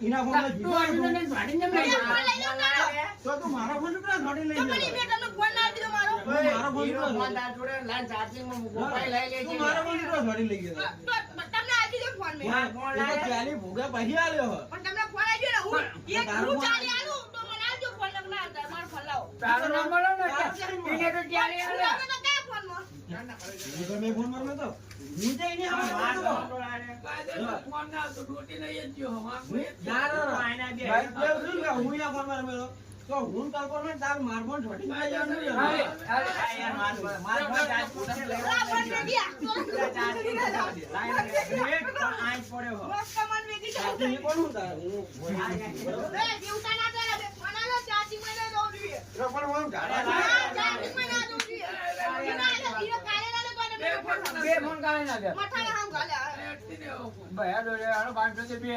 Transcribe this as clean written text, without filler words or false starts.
એના ફોન માં તું અર્જુનને ભાડીને લઈ જા. તો તું મારો ફોન ઉપર થોડી લઈ તમારી ગયો બેટાનો ફોન ના દીધો મારો. મારો ફોન હીરો ઉપર ફોન તાર જોડે લાઈન ચાર્જિંગમાં મૂકો ભાઈ લઈ લેજે. તું મારો ફોન ઉપર થોડી લઈ ગયો તો તમને આ દીધો ફોન મેં. હા, ફોન એ તો લાયા. ચાલી ભૂગા પછી આલ્યો હો પણ તમને ફોન આવી ગયો ને હું એક તારો હું ફોન ચાલી આલું તો મને આવજો ફોન ના આવતા મારો ફોન લાવો. તારો નંબર લો ને એને તો ત્યારે તમે આલે. તો કયા ફોનમાં? હું તો મેં ફોન મારલો તો હું જઈ ને માર આવો ફોન લાયા. ફોન ના તો ડોટી લઈ જ ગયો હવા. આયના બે. ભાઈ કેવું છું કે હું યા ફોન માર મેલો તો હું તાર ફોન માં તાર માર ફોન છોડી લઈ જવાનું આ યાર માર ફોન ચાર્જ પૂછે લઈ આ ફોન વેગી આ. ચાર્જ લાઈન એક પણ આઈ પડ્યો હો. મસ્ત મન વેગી જાવ. એ કોણ હું તાર હું એ જીવતા ના ચાલે બે ફોન આલો ચાર્જિંગ માં ના દઉં જોઈએ. પણ હું ગાડા હા ચાર્જિંગ માં ના દઉં જોઈએ. ના એટલે હીરો કાલે ના લે કોને બે ફોન બે ફોન કાઢી નાખ્યા. મઠાના હામ ગાલે. ભાઈ આ દોડે આનો 500 બે